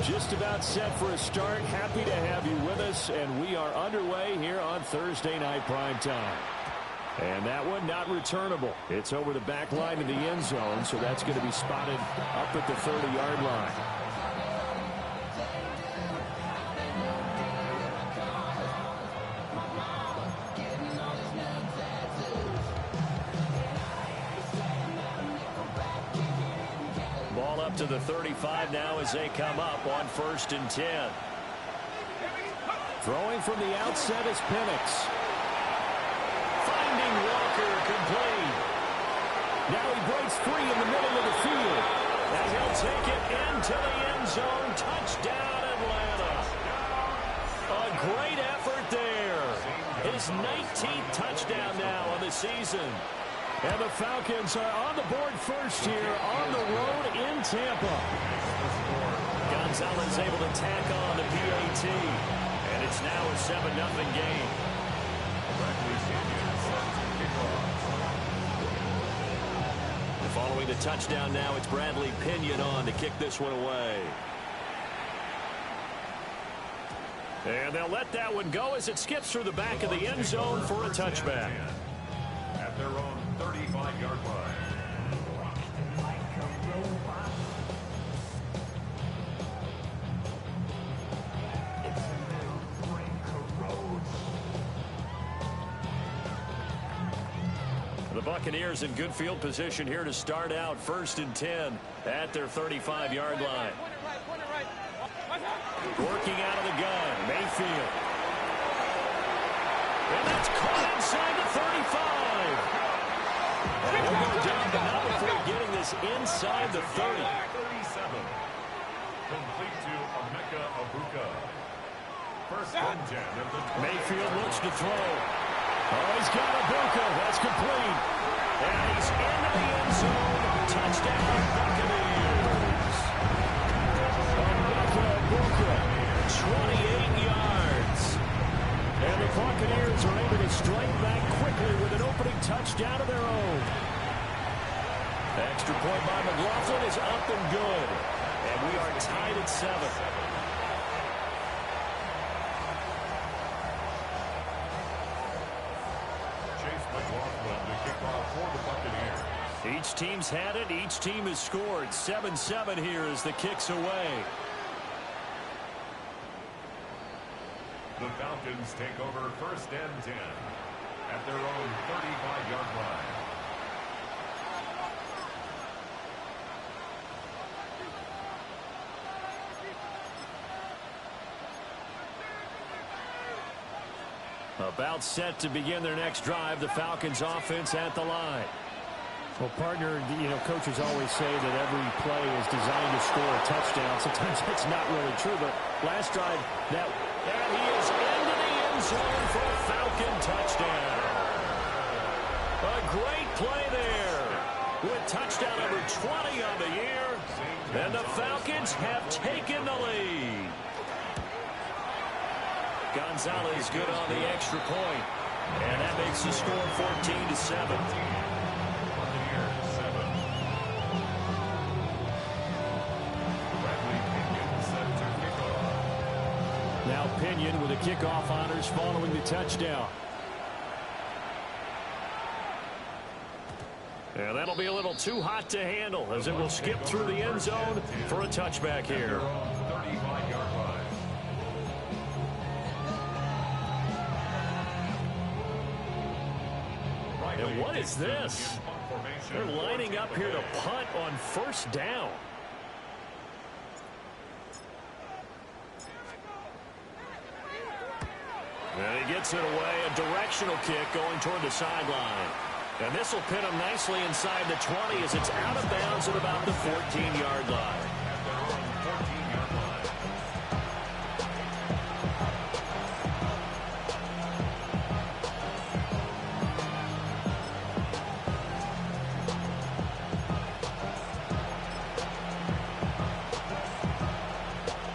Just about set for a start. Happy to have you with us, and we are underway here on Thursday Night Prime Time. And that one not returnable. It's over the back line of the end zone, so that's going to be spotted up at the 30-yard line. Ball up to the 35 now as they come up on 1st and 10. Throwing from the outset is Penix. Finding Walker complete. Now he breaks free in the middle of the field. And he'll take it into the end zone. Touchdown, Atlanta. A great effort there. His 19th touchdown now of the season. And the Falcons are on the board first here on the road in Tampa. Gonzalez able to tack on the PAT. And it's now a 7-0 game. Following the touchdown now, it's Bradley Pinion on to kick this one away. And they'll let that one go as it skips through the back of the end zone for a touchback. At their own 35-yard line. The Buccaneers in good field position here to start out 1st and 10 at their 35-yard line. Working out of the gun, Mayfield. And that's caught inside the 35. And he'll go down, but not before getting this inside the 30. 37. Complete to Emeka Abuka. 1st and 10 at the 20. Mayfield looks to throw. Oh, he's got Abuka. That's complete. And he's into the end zone. Touchdown, Buccaneers. Emeka Abuka, 28 yards. And the Buccaneers are able to strike back quickly with an opening touchdown of their own. Extra point by McLaughlin is up and good. And we are tied at 7. Each team's had it. Each team has scored. 7-7 here as the kick's away. The Falcons take over 1st and 10 at their own 35-yard line. About set to begin their next drive. The Falcons offense at the line. Well, partner, coaches always say that every play is designed to score a touchdown. Sometimes that's not really true, but last drive, and he is into the end zone for a Falcon touchdown. A great play there with touchdown number 20 on the year, and the Falcons have taken the lead. Gonzalez good on the extra point, and that makes the score 14-7. Now Pinion with the kickoff honors following the touchdown. And that'll be a little too hot to handle as it will skip through the end zone for a touchback here. 35-yard line. And what is this? They're lining up here to punt on 1st down. And he gets it away, a directional kick going toward the sideline. And this will pin him nicely inside the 20 as it's out of bounds at about the 14-yard line.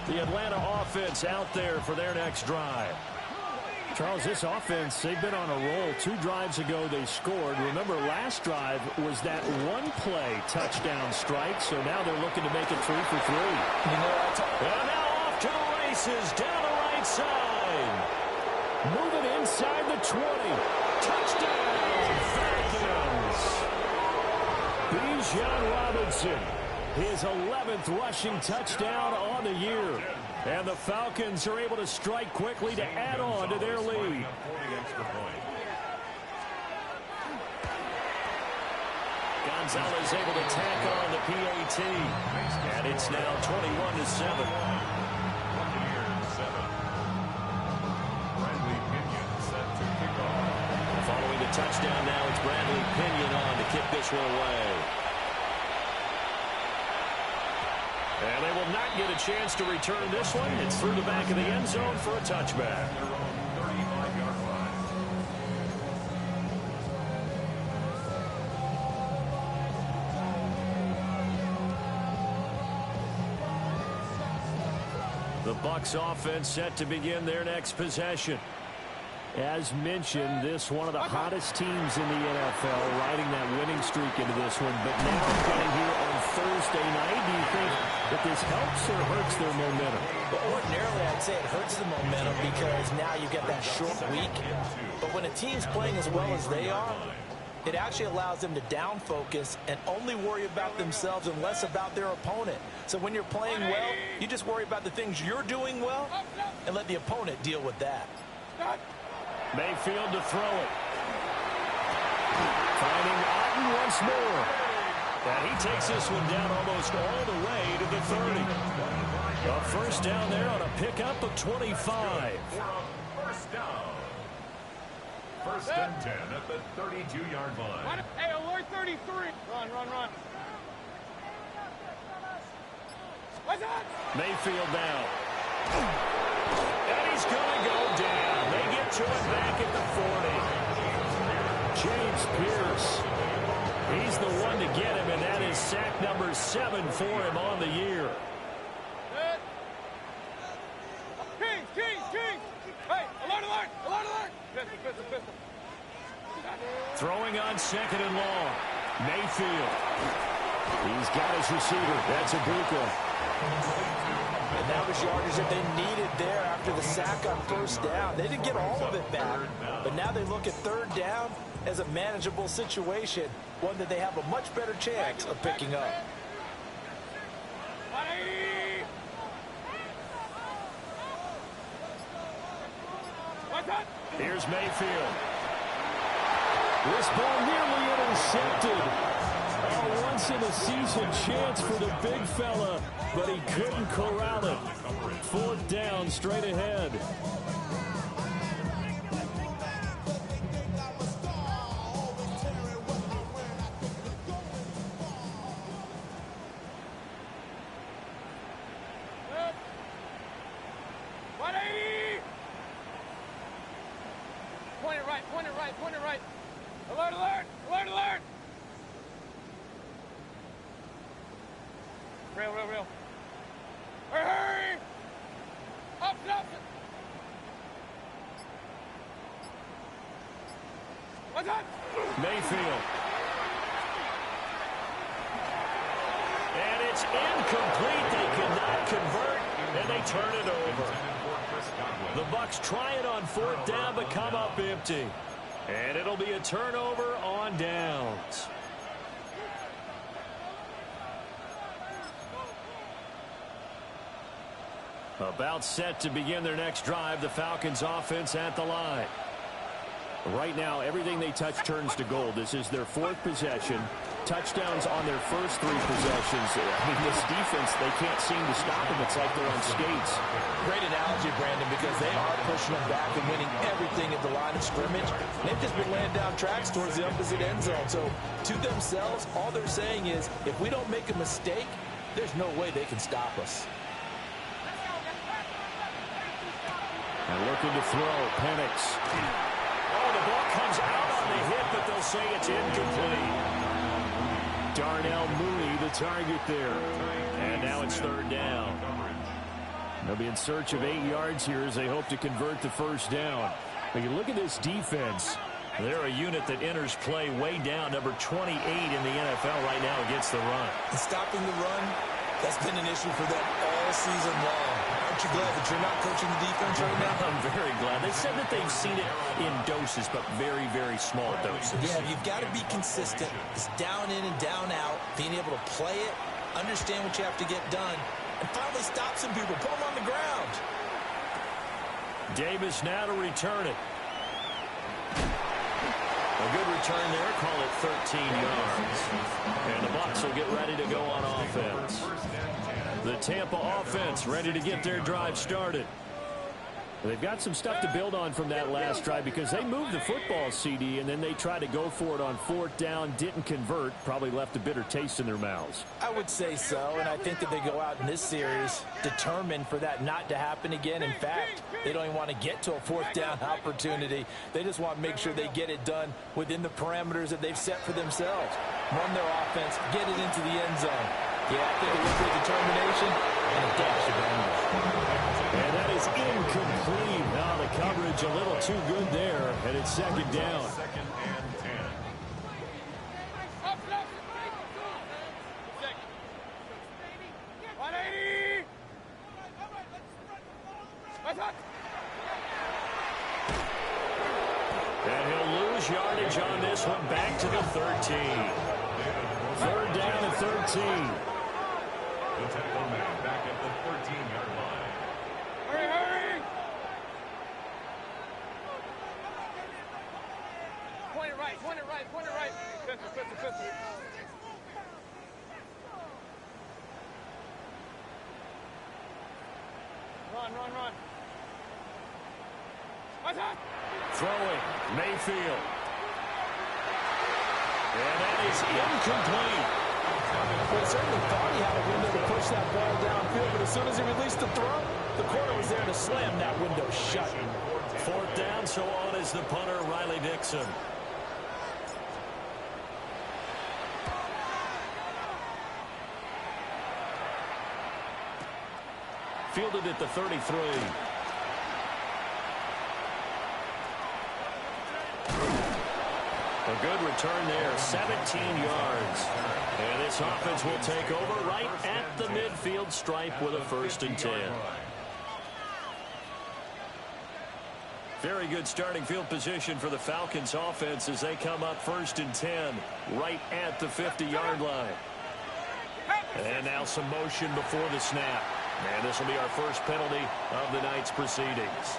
The Atlanta offense out there for their next drive. Charles, this offense, they've been on a roll. 2 drives ago, they scored. Remember, last drive was that one-play touchdown strike, so now they're looking to make it 3 for 3. And now off to the races, down the right side. Moving inside the 20. Touchdown, Falcons. Bijan Robinson, his 11th rushing touchdown on the year. And the Falcons are able to strike quickly to add on to their lead. Gonzalez able to tack on the PAT. And it's now 21-7. Following the touchdown now, it's Bradley Pinion on to kick this one away. And they will not get a chance to return this one. It's through the back of the end zone for a touchback. The Bucs offense set to begin their next possession. As mentioned, this one of the hottest teams in the NFL, riding that winning streak into this one. But now getting here on Thursday night, do you think that this helps or hurts their momentum? Well, ordinarily, I'd say it hurts the momentum because now you get that short week. But when a team's playing as well as they are, it actually allows them to down focus and only worry about themselves and less about their opponent. So when you're playing well, you just worry about the things you're doing well and let the opponent deal with that. Mayfield to throw it. Finding Otten once more. And he takes this one down almost all the way to the 30. A first down there on a pickup of 25. First down. First and 10 at the 32-yard line. Hey, alert 33. Run. What's that? Mayfield now. And he's going to go down. They get to it back at the 40. James Pierce. He's the one to get him, and that is sack number 7 for him on the year. Kings. Hey, alert. Pistol. Throwing on 2nd and long. Mayfield. He's got his receiver. That's Ibuka. And that was yardage that they needed there after the sack on first down. They didn't get all of it back, but now they look at third down as a manageable situation, one that they have a much better chance of picking up. Here's Mayfield. This ball nearly intercepted. A once-in-a-season chance for the big fella, but he couldn't corral it. 4th down, straight ahead. Point it right. Alert. Real. Hurry! Up. What's that? Mayfield. And it's incomplete. They cannot convert, and they turn it over. The Bucs try it on 4th down, but come up empty. And it'll be a turnover on downs. About set to begin their next drive, the Falcons offense at the line. Right now, everything they touch turns to gold. This is their 4th possession. Touchdowns on their first 3 possessions. I mean, this defense, they can't seem to stop them. It's like they're on skates. Great analogy, Brandon, because they are pushing them back and winning everything at the line of scrimmage. They've just been laying down tracks towards the opposite end zone. So to themselves, all they're saying is, if we don't make a mistake, there's no way they can stop us. And looking to throw, Penix. Oh, the ball comes out on the hit, but they'll say it's incomplete. Darnell Mooney, the target there. And now it's 3rd down. They'll be in search of 8 yards here as they hope to convert the first down. When you look at this defense, they're a unit that enters play way down, number 28 in the NFL right now against the run. And stopping the run, that's been an issue for them all season long. Aren't you glad that you're not coaching the defense right now? I'm very glad. They said that they've seen it in doses, but very, very small doses. Yeah, you've got to be consistent. It's down in and down out, being able to play it, understand what you have to get done, and finally stop some people, put them on the ground. Davis now to return it. A good return there, call it 13 yards. And the Bucs will get ready to go on offense. The Tampa offense ready to get their drive started. They've got some stuff to build on from that last drive because they moved the football, CD, and then they tried to go for it on 4th down, didn't convert, probably left a bitter taste in their mouths. I would say so, and I think that they go out in this series determined for that not to happen again. In fact, they don't even want to get to a 4th down opportunity. They just want to make sure they get it done within the parameters that they've set for themselves. Run their offense, get it into the end zone. Yeah, I think it would be determination and a dash of anger. And that is incomplete. Now the coverage a little too good there, and it's 2nd down. 2nd and 10. Up, up. 180. Let's up. And he'll lose yardage on this one, back to the 13. 3rd down and 13. The tackle man back at the 13-yard line. Hurry, hurry. Point it right, point it right, point it right. Pistol. Run. What's up? Throwing, Mayfield. And that is incomplete. Well, he certainly thought he had a window to push that ball downfield, but as soon as he released the throw, the corner was there to slam that window shut. 4th down, so on is the punter, Riley Dixon. Fielded at the 33. A good return there, 17 yards. And this offense will take over right at the midfield stripe with a 1st and 10. Very good starting field position for the Falcons offense as they come up 1st and 10 right at the 50-yard line. And now some motion before the snap. And this will be our first penalty of the night's proceedings.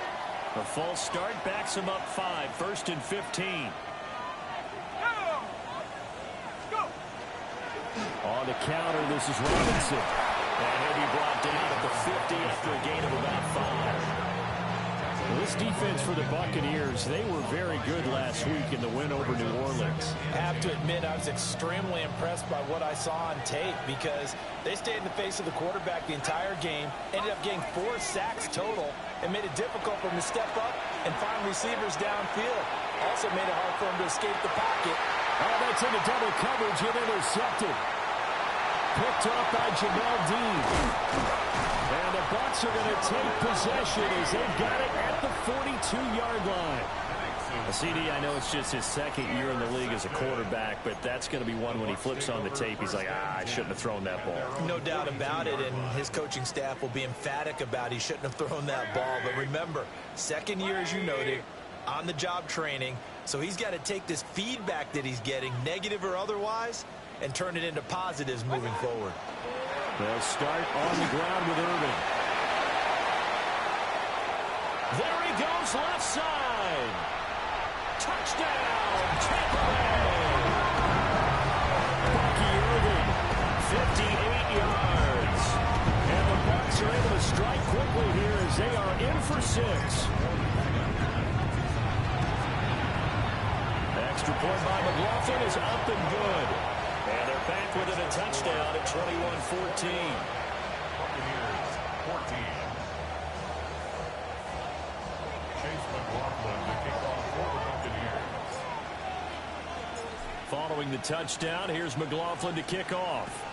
A false start backs him up 5, 1st and 15. On the counter, this is Robinson. And he'll be brought down at the 50 after a gain of about 5. Well, this defense for the Buccaneers, they were very good last week in the win over New Orleans. I have to admit, I was extremely impressed by what I saw on tape because they stayed in the face of the quarterback the entire game, ended up getting 4 sacks total, and made it difficult for him to step up and find receivers downfield. Also made it hard for him to escape the pocket. Oh, that's into double coverage and intercepted. Picked up by Jamel Dean. And the Bucs are going to take possession as they've got it at the 42-yard line. CD, I know it's just his 2nd year in the league as a quarterback, but that's going to be one when he flips on the tape. He's like, I shouldn't have thrown that ball. No doubt about it, and his coaching staff will be emphatic about he shouldn't have thrown that ball. But remember, 2nd year, as you noted, on-the-job training, so he's got to take this feedback that he's getting, negative or otherwise, and turn it into positives moving forward. They'll start on the ground with Irvin. There he goes, left side. Touchdown, Tampa Bay. Bucky Irvin, 58 yards. and the Bucs are able to strike quickly here as they are in for 6. Extra point by McLaughlin is up and good. And they're back with it, a touchdown at 21-14. Buccaneers 14. Chase McLaughlin to kick off for the Buccaneers. Following the touchdown, here's McLaughlin to kick off.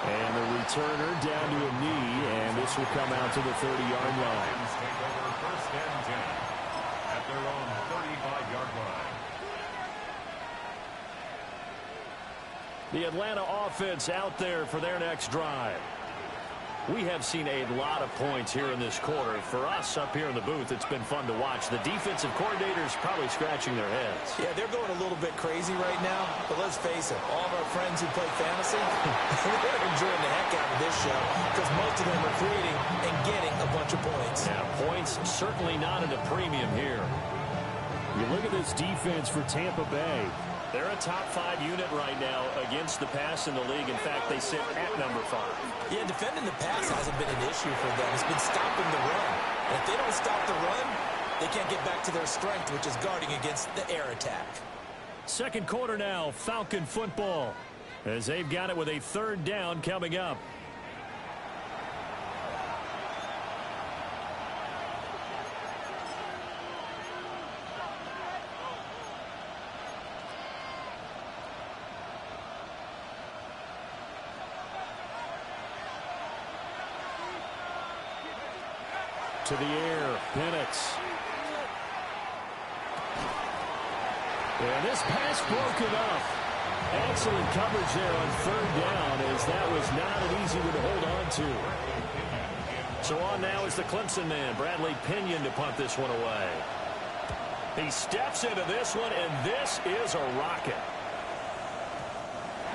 And the returner down to a knee, and this will come out to the 30-yard line. Take over first and 10 at their own 35-yard line. The Atlanta offense out there for their next drive. We have seen a lot of points here in this quarter. For us up here in the booth, it's been fun to watch. The defensive coordinators probably scratching their heads. Yeah, they're going a little bit crazy right now. But let's face it, all of our friends who play fantasy, they're enjoying the heck out of this show because most of them are creating and getting a bunch of points. Yeah, points certainly not at a premium here. You look at this defense for Tampa Bay. They're a top 5 unit right now against the pass in the league. In fact, they sit at number 5. Yeah, defending the pass hasn't been an issue for them. It's been stopping the run. And if they don't stop the run, they can't get back to their strength, which is guarding against the air attack. Second quarter now, Falcon football, as they've got it with a third down coming up. To the air, Penix. And this pass broken up. Excellent coverage there on third down, as that was not an easy one to hold on to. So on now is the Clemson man, Bradley Pinion, to punt this one away. He steps into this one, and this is a rocket.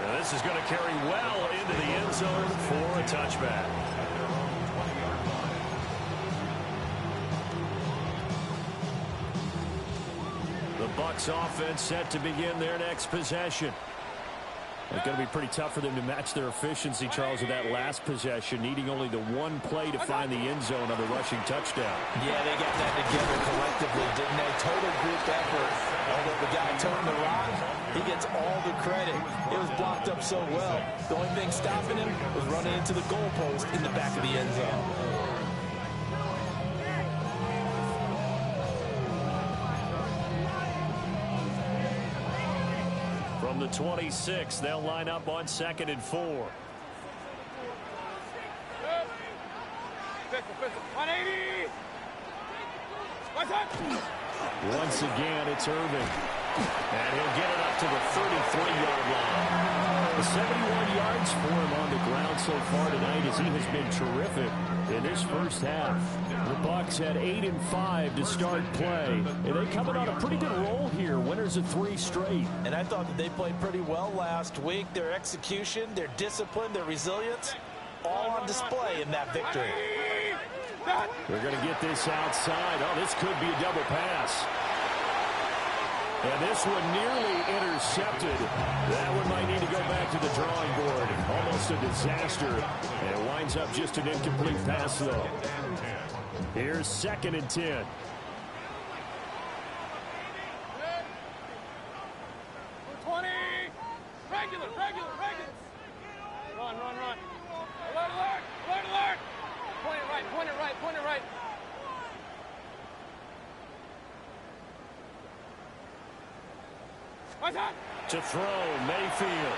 Now this is going to carry well into the end zone for a touchback. The Bucs offense set to begin their next possession. It's going to be pretty tough for them to match their efficiency, Charles, with that last possession, needing only the one play to find the end zone on the rushing touchdown. Yeah, they got that together collectively, didn't they? Total group effort. Although the guy toting the rock, he gets all the credit. It was blocked up so well. The only thing stopping him was running into the goalpost in the back of the end zone. From the 26, they'll line up on 2nd and 4. 180. Once again, it's Irving. And he'll get it up to the 33-yard line. The 71 yards for him on the ground so far tonight, as he has been terrific in this first half. The Bucs had 8 and 5 to start play. And they coming on a pretty good roll here. Winners of 3 straight. And I thought that they played pretty well last week. Their execution, their discipline, their resilience, all on display in that victory. They're going to get this outside. Oh, this could be a double pass. And this one nearly intercepted. That one might need to go back to the drawing board. Almost a disaster. And it winds up just an incomplete pass, though. Here's 2nd and 10. Run. Alert. Point it right. To throw, Mayfield.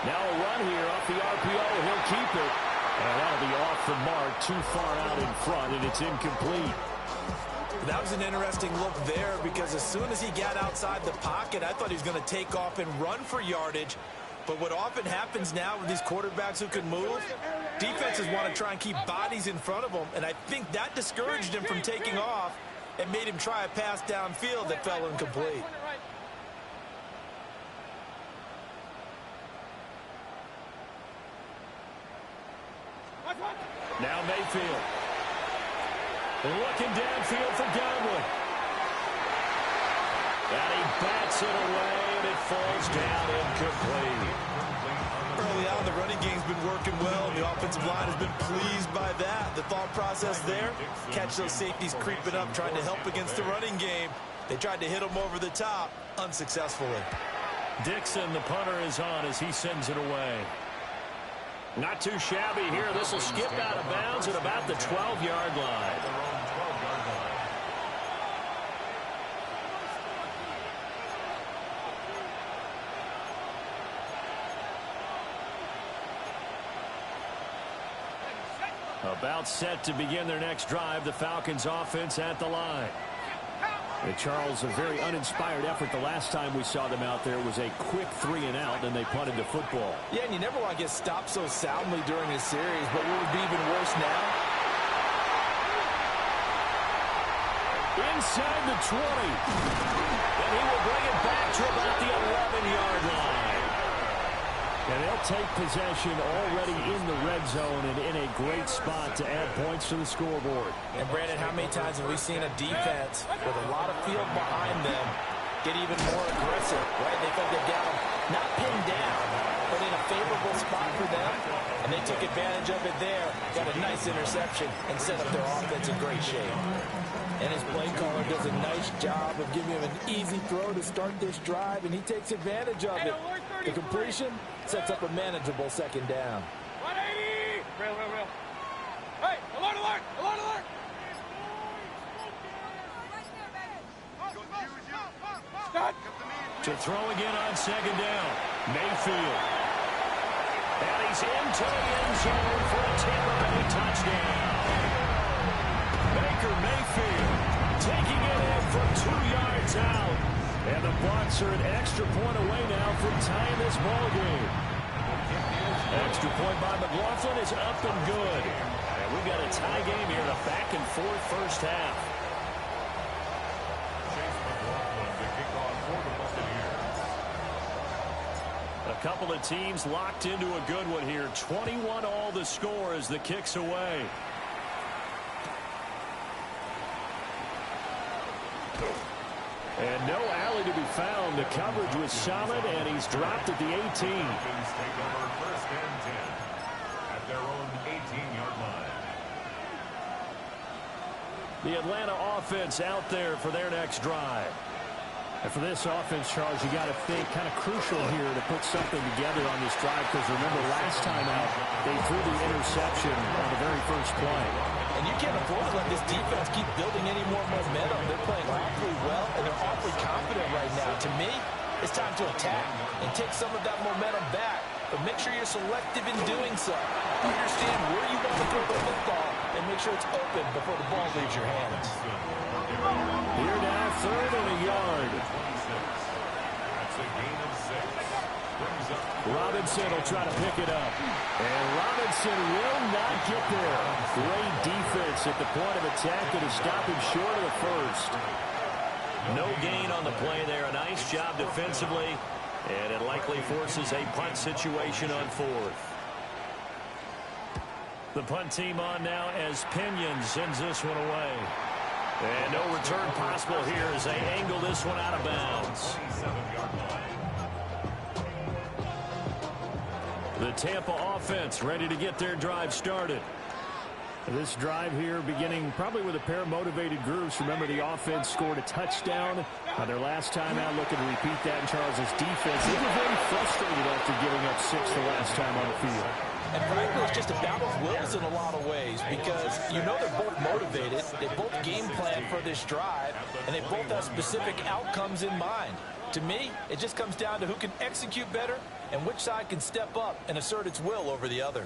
Now a run here off the RPO. He'll keep it. And that'll be off the mark, too far out in front, and it's incomplete. That was an interesting look there, because as soon as he got outside the pocket, I thought he was going to take off and run for yardage. But what often happens now with these quarterbacks who can move, defenses want to try and keep bodies in front of them, and I think that discouraged him from taking off and made him try a pass downfield that fell incomplete. Now Mayfield. Looking downfield for Godwin. And he bats it away, and it falls down incomplete. Early on, the running game's been working well. The offensive line has been pleased by that. The thought process there, catch those safeties creeping up, trying to help against the running game. They tried to hit him over the top, unsuccessfully. Dixon, the punter, is on as he sends it away. Not too shabby here. This will skip out of bounds at about the 12-yard line. About set to begin their next drive, the Falcons offense at the line. And Charles, a very uninspired effort the last time we saw them out there was a quick 3-and-out, and they punted the football. Yeah, and you never want to get stopped so soundly during a series, but what would be even worse now? Inside the 20. And he will bring it back to about the 11-yard line. And they'll take possession already in the red zone and in a great spot to add points to the scoreboard. And Brandon, how many times have we seen a defense with a lot of field behind them get even more aggressive, right? They felt they've got them not pinned down, but in a favorable spot for them. And they took advantage of it there, got a nice interception, and set up their offense in great shape. And his play caller does a nice job of giving him an easy throw to start this drive, and he takes advantage of it. The completion sets up a manageable second down. 180! Real. Hey, alert! Alert! Start! To throw again on second down. Mayfield. And he's into the end zone for a Tampa Bay touchdown. Baker Mayfield taking it in from 2 yards out. And the Bucs are an extra point away now from tying this ball game. Extra point by McLaughlin is up and good. And we've got a tie game here in a back-and-forth first half. A couple of teams locked into a good one here. 21 all the score as the kick's away. And no alley to be found. The coverage was solid, and he's dropped at the 18. Take over first and 10 at their own 18-yard line. The Atlanta offense out there for their next drive. And for this offense, Charles, you got to think kind of crucial here to put something together on this drive, because remember last time out they threw the interception on the very first play. And you can't afford to let this defense keep building any more momentum. They're playing awfully well, and they're awfully confident right now. To me, it's time to attack and take some of that momentum back. But make sure you're selective in doing so. Understand where you want to throw the football and make sure it's open before the ball leaves your hands. Here now, 3rd and a yard. That's a gain of 6. Robinson will try to pick it up. And Robinson will not get there. Great defense at the point of attack to stop him short of the first. No gain on the play there. A nice job defensively. And it likely forces a punt situation on 4th. The punt team on now as Pinion sends this one away. And no return possible here as they angle this one out of bounds. The Tampa offense ready to get their drive started. This drive here beginning probably with a pair of motivated groups. Remember, the offense scored a touchdown on their last time out, looking to repeat that in Charles's defense. They were very frustrated after giving up 6 the last time on the field. And frankly, it's just a battle of wills in a lot of ways, because you know they're both motivated, they both game plan for this drive, and they both have specific outcomes in mind. To me, it just comes down to who can execute better and which side can step up and assert its will over the other.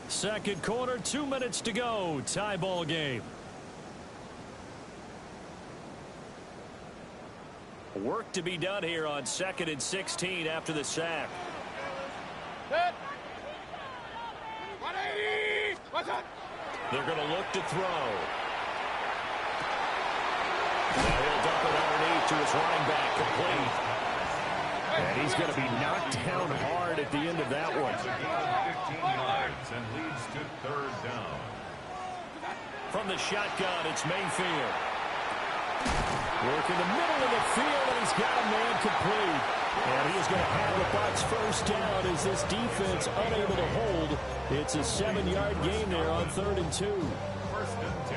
Second quarter, 2 minutes to go. Tie ball game. Work to be done here on 2nd and 16 after the sack. Hit. 180! Watch out! They're going to look to throw. Now he'll dump it underneath to his running back, complete. And he's going to be knocked down hard at the end of that one. 15 yards and leads to 3rd down. From the shotgun, it's Mayfield. Work in the middle of the field, and he's got a man complete. And he's going to have the Bucs first down as this defense unable to hold. It's a 7-yard gain there on 3rd and 2.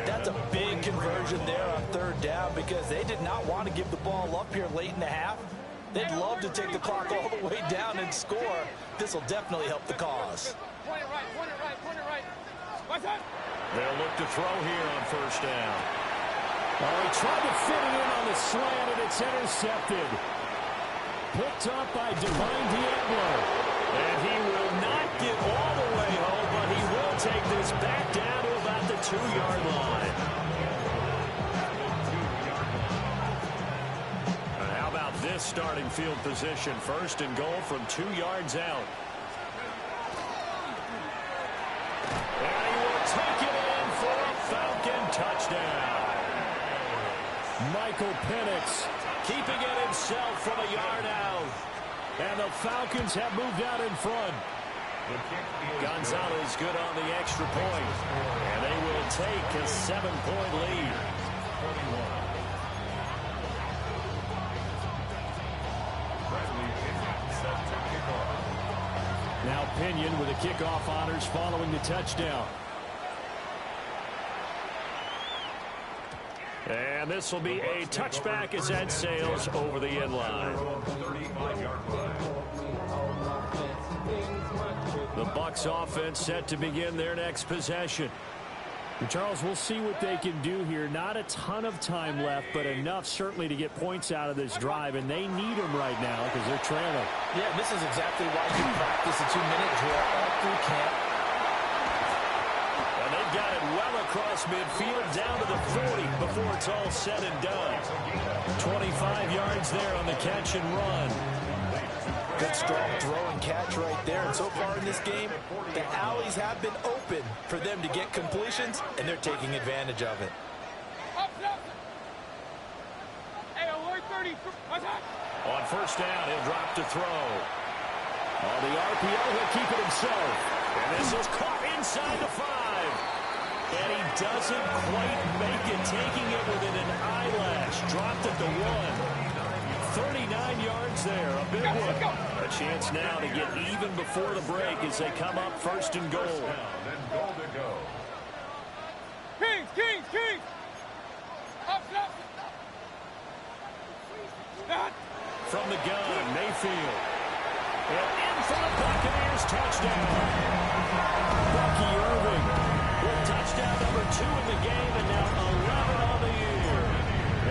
That's a big conversion there on 3rd down, because they did not want to give the ball up here late in the half. They'd love to take the clock all the way down and score. This will definitely help the cause. Point it right. Watch out! They'll look to throw here on 1st down. Oh, he tried to fit it in on the slant, and it's intercepted. Picked up by Divine Diablo. And he will not get all the way home, but he will take this back down to about the 2-yard line. How about this starting field position? First and goal from 2 yards out. And he will take it in for a Falcon touchdown. Michael Penix keeping it himself from a yard out. And the Falcons have moved out in front. Gonzalez good on the extra point. And they will take a 7-point lead. Now Pinion with the kickoff honors following the touchdown. And this will be a touchback as that sails over the end line. The Bucs offense set to begin their next possession. And Charles, we'll see what they can do here. Not a ton of time left, but enough certainly to get points out of this drive, and they need them right now because they're trailing. Yeah, this is exactly why you practice a 2-minute drill all through camp. And they've got it well across midfield down to the 40 before it's all said and done. 25 yards there on the catch and run. Good strong throw and catch right there. And so far in this game, the alleys have been open for them to get completions, and they're taking advantage of it. On first down, he'll drop to throw. On the RPO, he'll keep it himself. And this is caught inside the 5. And he doesn't quite make it, taking it within an eyelash. Dropped at the 1. 39 yards there, a big one. A chance now to get even before the break as they come up first and goal. Kings! Up. From the gun, Mayfield. And in for the Buccaneers touchdown. Bucky Irving with touchdown number 2 in the game and now 11 on the year.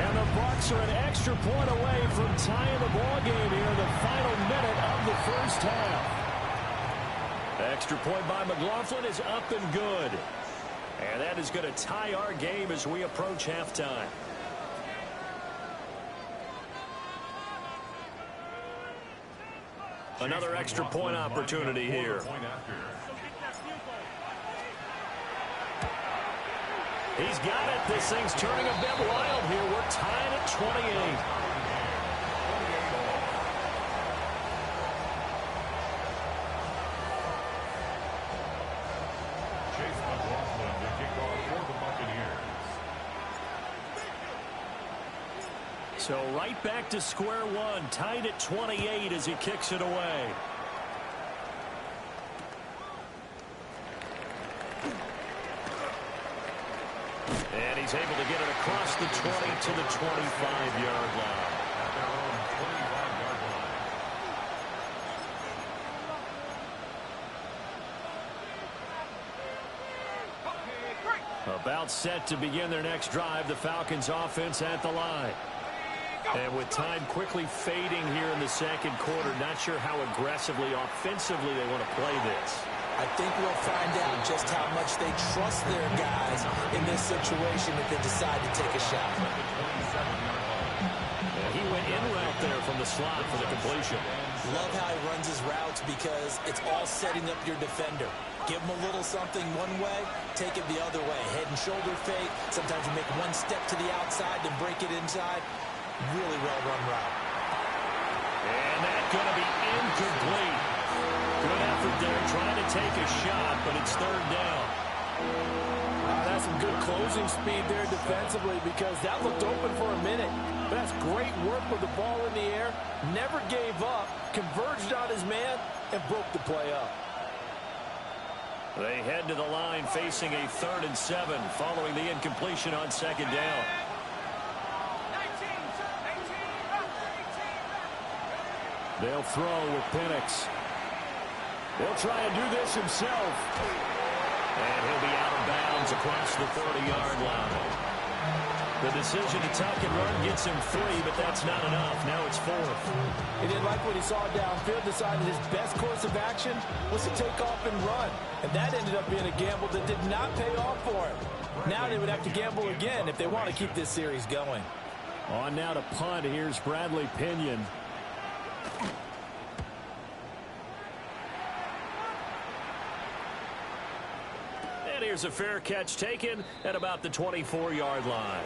And the Bucs are an extra point away from tying the ball game here in the final minute of the first half. The extra point by McLaughlin is up and good. And that is going to tie our game as we approach halftime. Another extra point opportunity here. He's got it. This thing's turning a bit wild here. We're tied at 28. Chase McLaughlin to kick off for the Buccaneers. So right back to square one, tied at 28 as he kicks it away. And he's able to get it across the 20 to the 25-yard line. At their own 25-yard line. About set to begin their next drive, the Falcons offense at the line. And with time quickly fading here in the second quarter, not sure how aggressively, offensively they want to play this. I think we'll find out just how much they trust their guys in this situation if they decide to take a shot. He went in route there from the slot for the completion. Love how he runs his routes because it's all setting up your defender. Give him a little something one way, take it the other way. Head and shoulder fake. Sometimes you make one step to the outside and break it inside. Really well-run route. And that's going to be incomplete. Good effort there trying to take a shot, but it's third down. That's some good closing speed there defensively because that looked open for a minute. But that's great work with the ball in the air. Never gave up, converged on his man, and broke the play up. They head to the line facing a 3rd and 7 following the incompletion on second down. They'll throw with Penix. He'll try and do this himself. And he'll be out of bounds across the 30-yard line. The decision to tuck and run gets him 3, but that's not enough. Now it's 4th. He didn't like what he saw downfield, decided his best course of action was to take off and run. And that ended up being a gamble that did not pay off for him. Now they would have to gamble again if they want to keep this series going. On now to punt. Here's Bradley Pinion. And here's a fair catch taken at about the 24-yard line.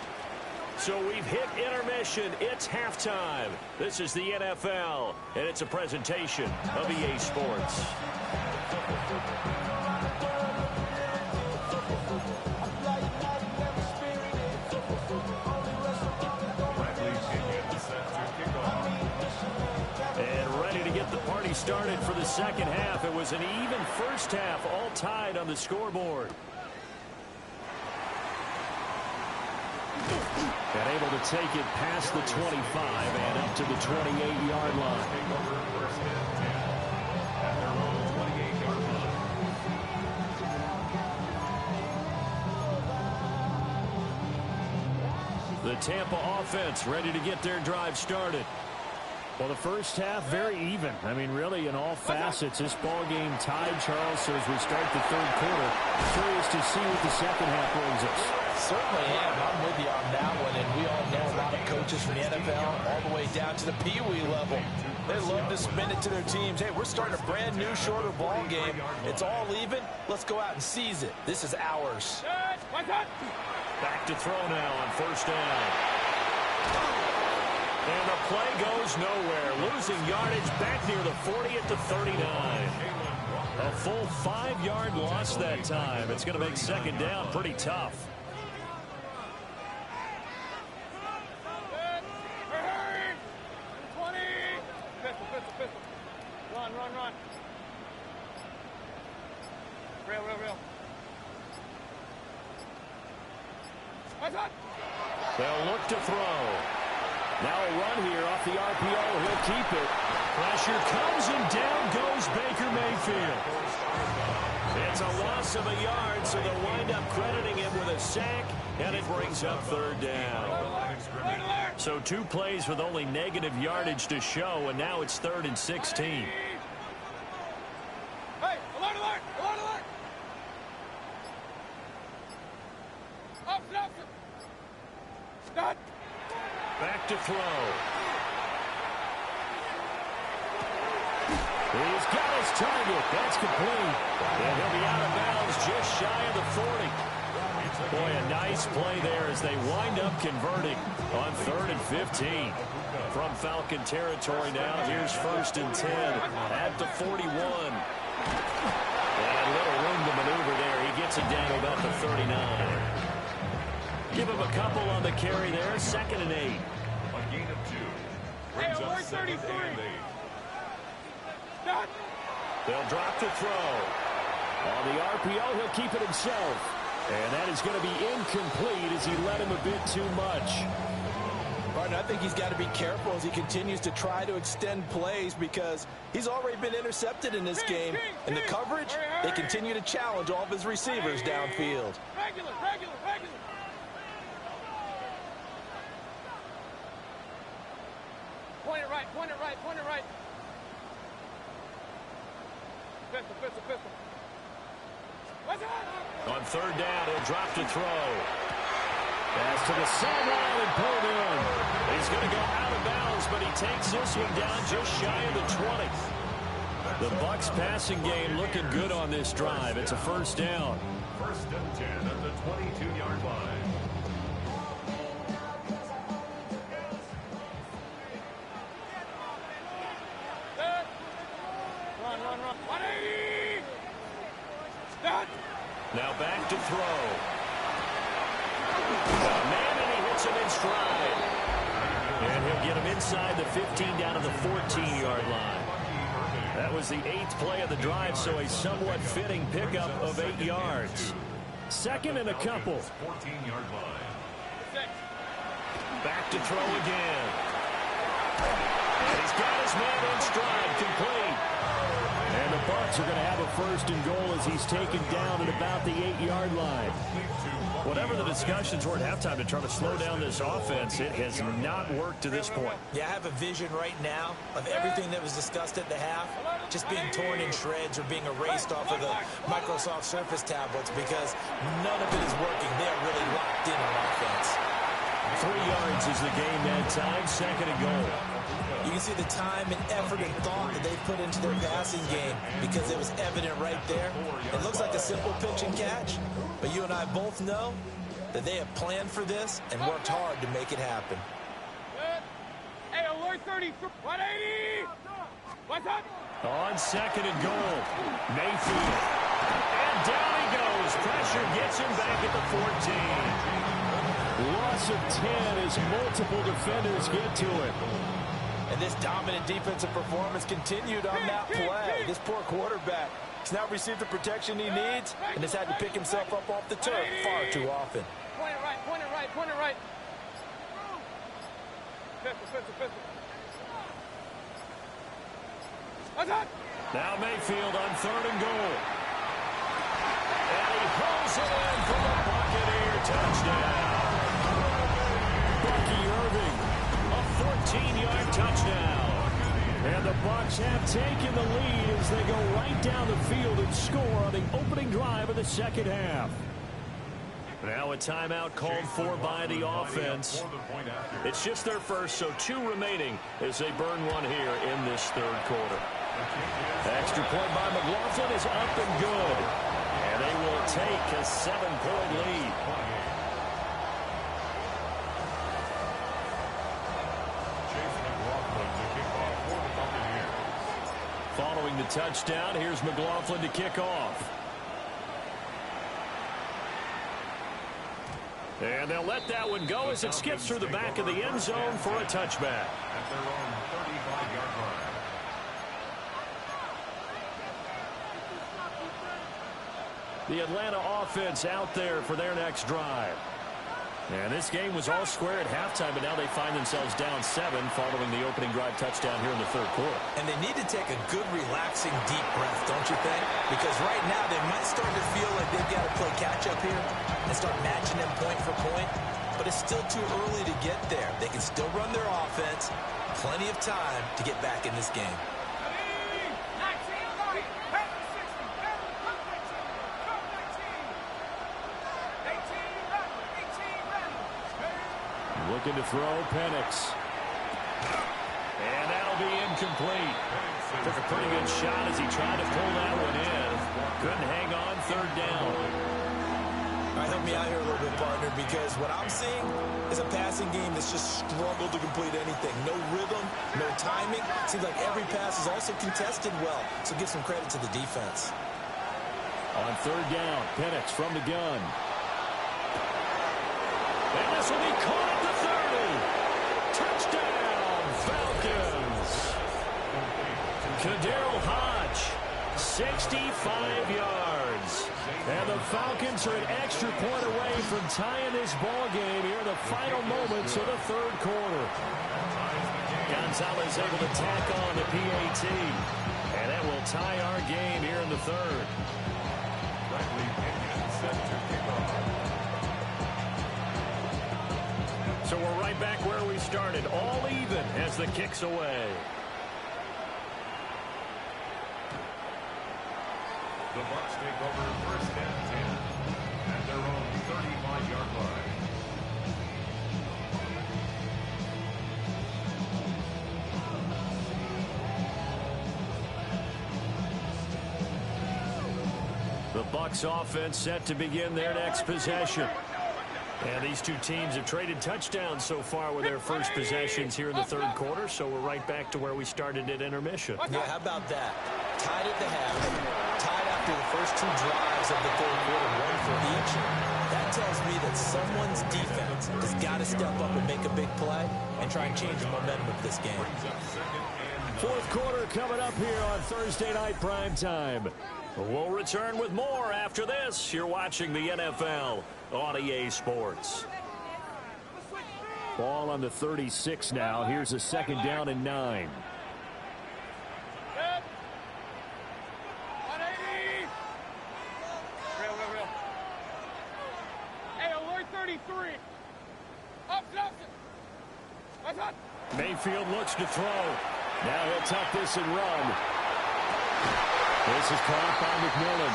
So we've hit intermission. It's halftime. This is the NFL, and it's a presentation of EA Sports. And ready to get the party started for the second half. It was an even first half, all tied on the scoreboard. And able to take it past the 25 and up to the 28-yard line. The Tampa offense ready to get their drive started. Well, the first half, very even. I mean, really, in all facets, this ball game tied, Charles. So as we start the third quarter, curious to see what the second half brings us. Certainly am. I'm with you on that one. And we all know a lot of coaches from the NFL all the way down to the Pee-wee level. They love to spin it to their teams. Hey, we're starting a brand new, shorter ball game. It's all even. Let's go out and seize it. This is ours. Back to throw now on first down. And the play goes nowhere. Losing yardage back near the 40 at the 39. A full 5-yard loss that time. It's going to make second down pretty tough. Run. Real. They'll look to throw. Now a run here off the RPO. He'll keep it. Pressure comes and down goes Baker Mayfield. It's a loss of a yard, so they'll wind up crediting him with a sack, and it brings up third down. So 2 plays with only negative yardage to show, and now it's 3rd and 16. Hey, alert! Officer! Stop! Back to throw. He's got his target. That's complete. And he'll be out of bounds just shy of the 40. Boy, a nice play there as they wind up converting on 3rd and 15. From Falcon territory now, here's 1st and 10 at the 41. And a little room to maneuver there. He gets it down to about the 39. Give him a couple on the carry there. 2nd and 8. A gain of 2. Brings up 2nd and 8. Stop! They'll drop the throw. On the RPO, he'll keep it himself. And that is going to be incomplete as he let him a bit too much. Right, I think he's got to be careful as he continues to try to extend plays because he's already been intercepted in this game. And the coverage, they continue to challenge all of his receivers downfield. Regular. Point it right. Pistol. On 3rd down, he'll drop to throw. Pass to the sideline and pulled in. He's going to go out of bounds, but he takes this one down just shy of the 20. The Bucs passing game looking good on this drive. It's a first down. 1st and 10 at the 22-yard line. Run. 180! Stop! Now back to throw. Man, and he hits him in stride. And he'll get him inside the 15 down to the 14-yard line. That was the 8th play of the drive, so a somewhat fitting pickup of 8 yards. 2nd and a couple. 14-yard line. Back to throw again. And he's got his man in stride, complete. And the Bucs are going to have a first and goal as he's taken down at about the 8-yard line. Whatever the discussions were at halftime to try to slow down this offense, it has not worked to this point. Yeah, I have a vision right now of everything that was discussed at the half just being torn in shreds or being erased off of the Microsoft Surface tablets because none of it is working. They are really locked in on offense. 3 yards is the game that time, second and goal. You can see the time and effort and thought that they put into their passing game because it was evident right there. It looks like a simple pitch and catch, but you and I both know that they have planned for this and worked hard to make it happen. Hey, alert 30, 180. What's up? On second and goal, Mayfield. And down he goes. Pressure gets him back at the 14. Loss of 10 as multiple defenders get to it. And this dominant defensive performance continued on that play. This poor quarterback has now received the protection he needs and has had to pick himself up off the turf far too often. Point it right, point it right, point it right. Pistol. What's up? Now Mayfield on third and goal. And he pulls it in for the Buccaneer touchdown. Bucky Irving, A 14-yard touchdown. and the Bucs have taken the lead as they go right down the field and score on the opening drive of the second half. Now a timeout called for by the offense. It's just their first, so 2 remaining as they burn one here in this third quarter. Extra point by McLaughlin is up and good. And they will take a 7-point lead. Following the touchdown, here's McLaughlin to kick off. And they'll let that one go as it skips through the back of the end zone for a touchback. At their own 35-yard line. The Atlanta offense out there for their next drive. And this game was all square at halftime, but now they find themselves down 7 following the opening drive touchdown here in the third quarter. And they need to take a good, relaxing, deep breath, don't you think? Because right now they might start to feel like they've got to play catch-up here and start matching them point for point. But it's still too early to get there. They can still run their offense. Plenty of time to get back in this game. Looking to throw, Penix. And that'll be incomplete. Took a pretty good shot as he tried to pull that one in. Couldn't hang on third down. All right, help me out here a little bit, partner, because what I'm seeing is a passing game that's just struggled to complete anything. No rhythm, no timing. Seems like every pass is also contested well, so give some credit to the defense. On third down, Penix from the gun. And this will be caught at the 30. Touchdown, Falcons. Kaderl Hodge, 65 yards. And the Falcons are an extra point away from tying this ball game here in the final moments of the third quarter. Gonzalez able to tack on the PAT. And that will tie our game here in the third. Bradley Pinion set to kick off. So we're right back where we started, all even as the kick's away. The Bucs take over first and 10 at their own 35-yard line. The Bucs offense set to begin their next possession. And these two teams have traded touchdowns so far with their first possessions here in the third quarter, so we're right back to where we started at intermission. Yeah, how about that? Tied at the half, tied after the first 2 drives of the third quarter, 1 for each. That tells me that someone's defense has got to step up and make a big play and try and change the momentum of this game. Fourth quarter coming up here on Thursday Night Prime Time. We'll return with more after this. You're watching the NFL on EA Sports. Ball on the 36 now. Here's a second down and 9. Mayfield looks to throw. Now he'll tuck this and run. This is caught by McMillan.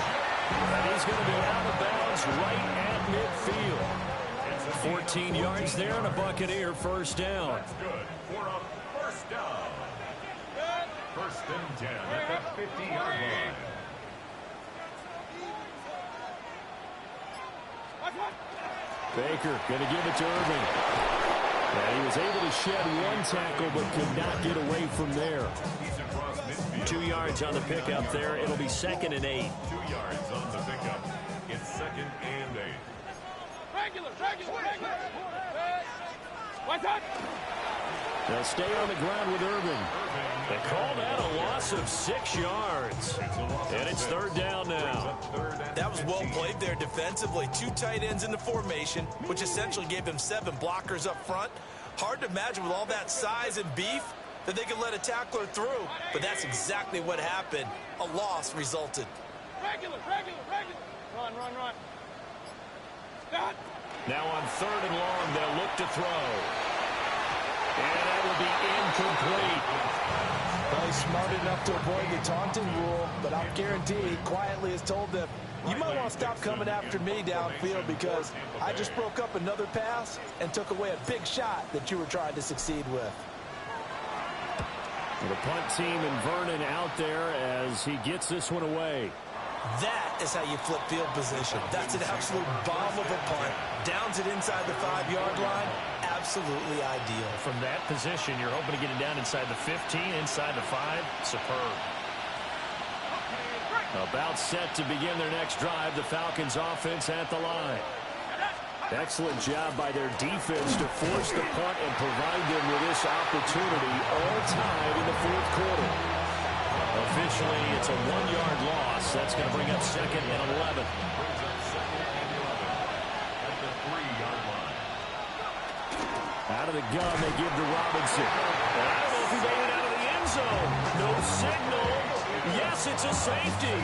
And he's going to be out of bounds right at midfield. 14 yards there and a Buccaneer first down. That's good for a first down. First and 10 at the 50-yard line. Baker going to give it to Irving. And he was able to shed one tackle but could not get away from there. 2 yards on the pickup there. It'll be 2nd and 8. 2 yards on the pickup. It's 2nd and 8. Regular. What's up? They'll stay on the ground with Irving. They call that a loss of 6 yards. And it's 3rd down now. That was well played there defensively. 2 tight ends in the formation, which essentially gave them 7 blockers up front. Hard to imagine with all that size and beef that they could let a tackler through. But that's exactly what happened. A loss resulted. Regular. Run. Stop. Now on 3rd and long, they'll look to throw. And that will be incomplete. Well, he's smart enough to avoid the taunting rule, but I'll guarantee he quietly has told them, you might want to stop coming after me downfield because I just broke up another pass and took away a big shot that you were trying to succeed with. The punt team and Vernon out there as he gets this one away. That is how you flip field position. That's an absolute bomb of a punt. Downs it inside the 5-yard line. Absolutely ideal. From that position, you're hoping to get it down inside the 15, inside the 5. Superb. About set to begin their next drive, the Falcons offense at the line. Excellent job by their defense to force the punt and provide them with this opportunity, all tied in the 4th quarter. Officially, it's a 1-yard loss. That's going to bring up 2nd and 11. Out of the gun, they give to Robinson. I don't know if he made it out of the end zone. No signal. Yes, it's a safety.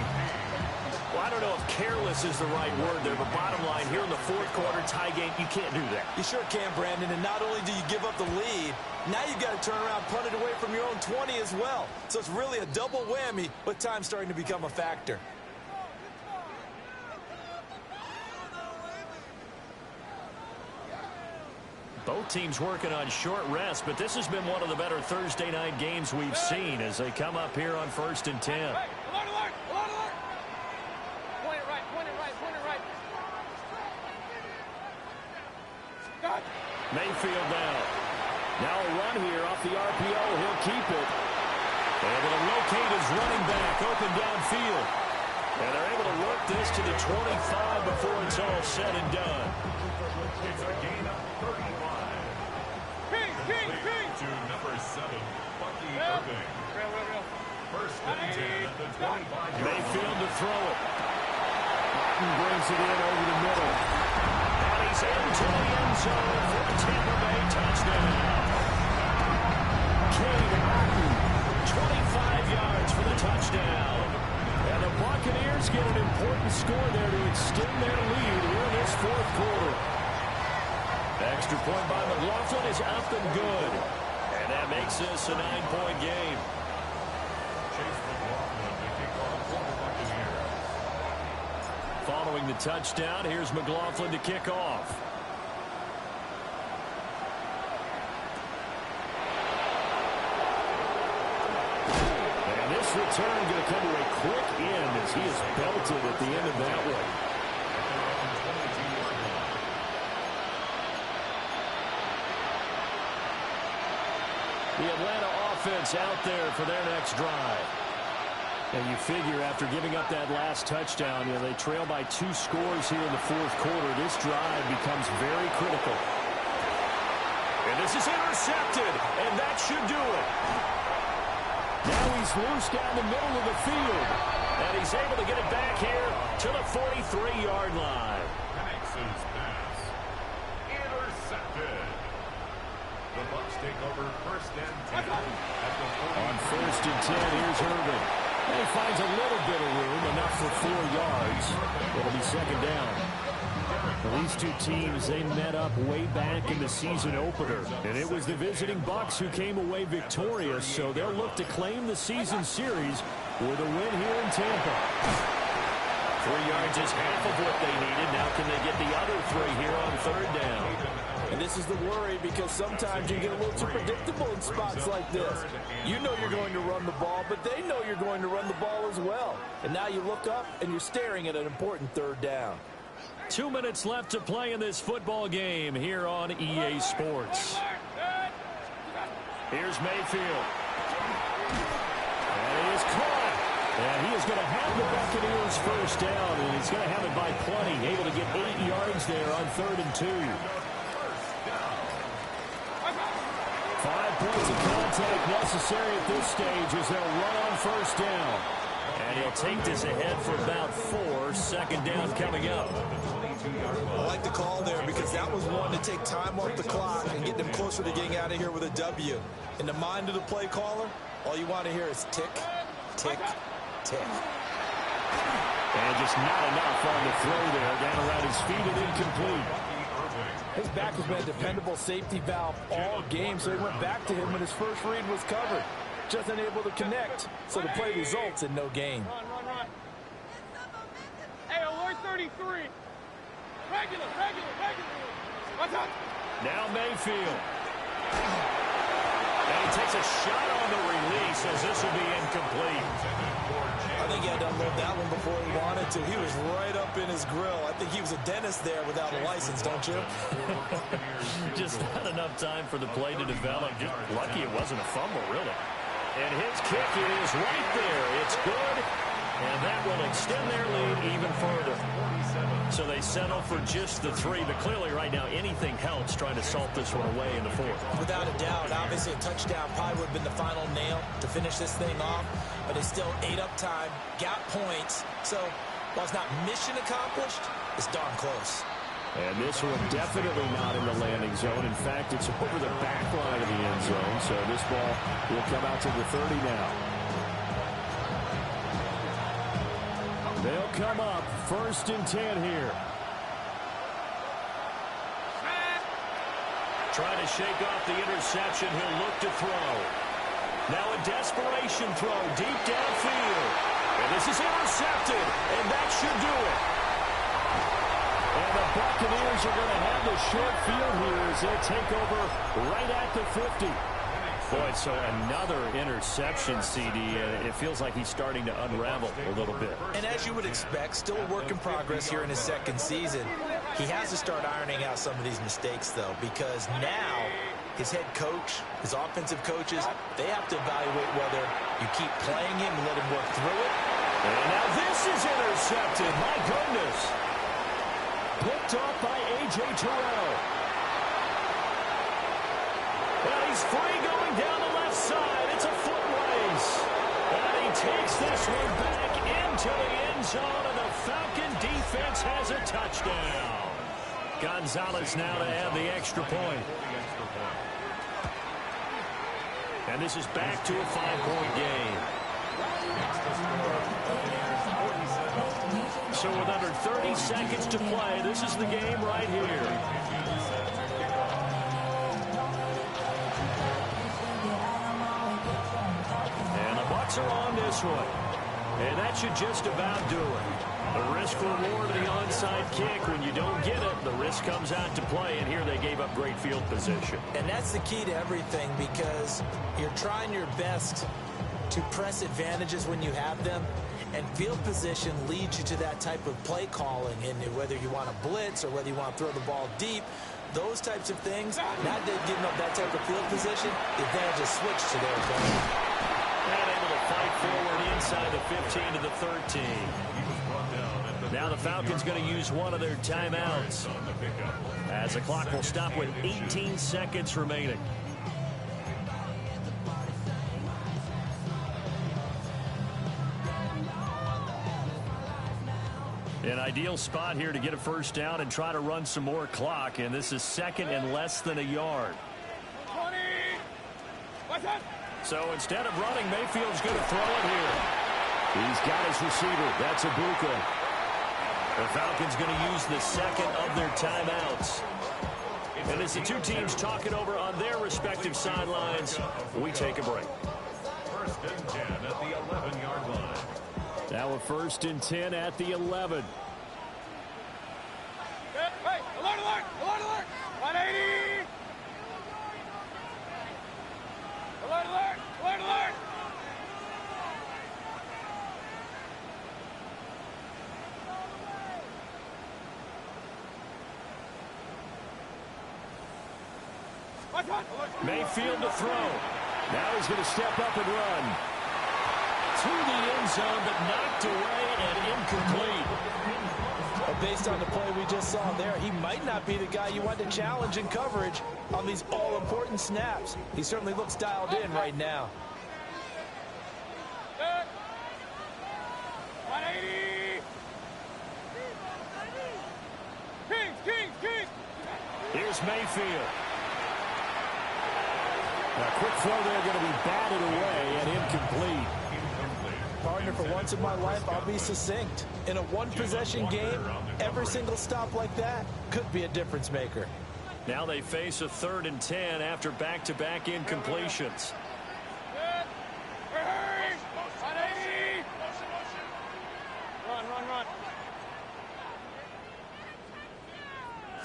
Well, I don't know if careless is the right word there, but bottom line, here in the 4th quarter, tie game, you can't do that. You sure can, Brandon, and not only do you give up the lead, now you've got to turn around, punt it away from your own 20 as well. So it's really a double whammy, with time starting to become a factor. Both teams working on short rest, but this has been one of the better Thursday night games we've seen as they come up here on 1st and 10. Hey, alert. Point it right. Stop. Mayfield down. Now a run here off the RPO. He'll keep it. Able to locate his running back open downfield. And they're able to work this to the 25 before it's all said and done. It's a gain of 35. King. To number 7, Bucky Irving. Real. First and 10 at the 25-yard line. Mayfield to throw it. Martin brings it in over the middle. And he's into the end zone for a Tampa Bay touchdown. Cade Martin, 25 yards for the touchdown. and the Buccaneers get an important score there to extend their lead here in this 4th quarter. Extra point by McLaughlin is up and good. And that makes this a 9-point game. Chase McLaughlin to kick off for the Buccaneers. Following the touchdown, here's McLaughlin to kick off. And this return going to come to a quick end as he is belted at the end of that one. The Atlanta offense out there for their next drive. And you figure after giving up that last touchdown, they trail by 2 scores here in the 4th quarter. This drive becomes very critical. And this is intercepted, and that should do it. Now he's loose down the middle of the field. And he's able to get it back here to the 43-yard line. Max's pass. Intercepted. The Bucs take over first and 10 at the 40. On first and 10, here's Irving. And he finds a little bit of room, enough for 4 yards. It'll be second down. Well, these two teams, they met up way back in the season opener, and it was the visiting Bucs who came away victorious, so they'll look to claim the season series with a win here in Tampa. 3 yards is half of what they needed. Now can they get the other 3 here on third down? And this is the worry, because sometimes you get a little too predictable in spots like this. You know you're going to run the ball, but they know you're going to run the ball as well. And now you look up and you're staring at an important third down. 2 minutes left to play in this football game here on EA Sports. Here's Mayfield. And he is caught. And he is going to have the Buccaneers first down, and he's going to have it by plenty. Able to get 8 yards there on 3rd and 2. 5 points of contact necessary at this stage as they'll run on first down. And he'll take this ahead for about 4. Second down coming up. I like the call there, because that was one to take time off the clock and get them closer to getting out of here with a W. In the mind of the play caller, all you want to hear is tick, tick, tick. And just not enough on the throw there. Down around his feet and incomplete. His back has been a dependable safety valve all game, so he went back to him when his first read was covered. Just unable to connect, so the play results in no gain. Run. Hey, alert 33. Regular. What's up? Now Mayfield. And he takes a shot on the release as this will be incomplete. I think he had to unload that one before he wanted to. He was right up in his grill. I think he was a dentist there without a license, don't you? Just not enough time for the play to develop. Just lucky it wasn't a fumble, really. And his kick is right there. It's good. And that will extend their lead even further. So they settle for just the 3, but clearly right now anything helps trying to salt this one away in the 4th. Without a doubt, obviously a touchdown probably would have been the final nail to finish this thing off, but they still ate up time, got points. So while it's not mission accomplished, it's darn close. And this one definitely not in the landing zone. In fact, it's over the back line of the end zone, so this ball will come out to the 30 now. They'll come up 1st and 10 here. Trying to shake off the interception. He'll look to throw. Now a desperation throw deep downfield. And this is intercepted, and that should do it. And the Buccaneers are going to have the short field here as they take over right at the 50. Boy, so another interception, CD. It feels like he's starting to unravel a little bit. And as you would expect, still a work in progress here in his 2nd season. He has to start ironing out some of these mistakes, though, because now his head coach, his offensive coaches, they have to evaluate whether you keep playing him and let him work through it. And now this is intercepted. My goodness. Picked off by A.J. Terrell. And he's free going down the left side. It's a foot race. And he takes this one back into the end zone, and the Falcon defense has a touchdown. Gonzalez now to add the extra point. And this is back to a 5-point game. So with under 30 seconds to play, this is the game right here. And the Bucs are on this one. And that should just about do it. The risk reward of the onside kick. When you don't get it, the risk comes out to play. And here they gave up great field position. And that's the key to everything, because you're trying your best to press advantages when you have them. And field position leads you to that type of play calling. And whether you want to blitz or whether you want to throw the ball deep, those types of things, not giving up that type of field position, the advantage is switched to their advantage. And able to fight forward inside the 15 to the 13. Now the Falcons going to use one of their timeouts as the clock will stop with 18 seconds remaining. An ideal spot here to get a first down and try to run some more clock, and this is 2nd and less than a yard. 20. What's that? So instead of running, Mayfield's going to throw it here. He's got his receiver. That's Ibuka. The Falcons going to use the second of their timeouts. And as the two teams talk it over on their respective sidelines, we take a break. First and 10 at the 11-yard line. Now a 1st and 10 at the 11. Hey, alert, alert, alert, alert. 180. Alert, alert, alert, alert. Mayfield to throw. Now he's going to step up and run. To the end zone, but knocked away and incomplete. Well, based on the play we just saw there, he might not be the guy you want to challenge in coverage on these all-important snaps. He certainly looks dialed in right now. 180. Kings. Here's Mayfield. A quick throw there going to be batted away and incomplete. Partner, for once in my life, I'll be succinct. In a one-possession game, every single stop like that could be a difference maker. Now they face a 3rd and 10 after back-to-back incompletions. Hurry. 180. Run.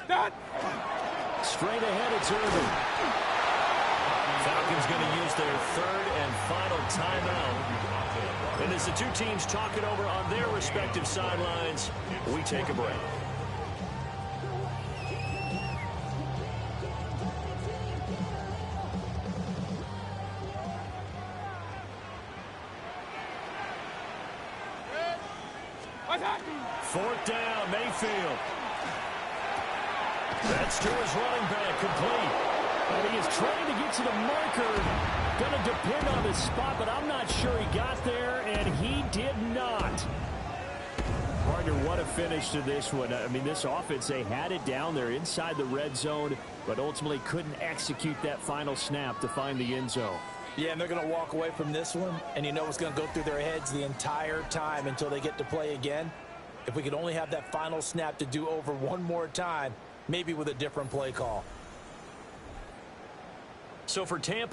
Stop. Straight ahead, it's Irvin. Falcons going to use their 3rd and final timeout. And as the two teams talk it over on their respective sidelines, we take a break. Fourth down, Mayfield. That's to his running back, complete. And he is trying to get to the marker. Going to depend on his spot, but I'm not sure he got there, and he did not. Partner, what a finish to this one. I mean, this offense, they had it down there inside the red zone, but ultimately couldn't execute that final snap to find the end zone. Yeah, and they're going to walk away from this one, and you know what's going to go through their heads the entire time until they get to play again. If we could only have that final snap to do over one more time, maybe with a different play call. So for Tampa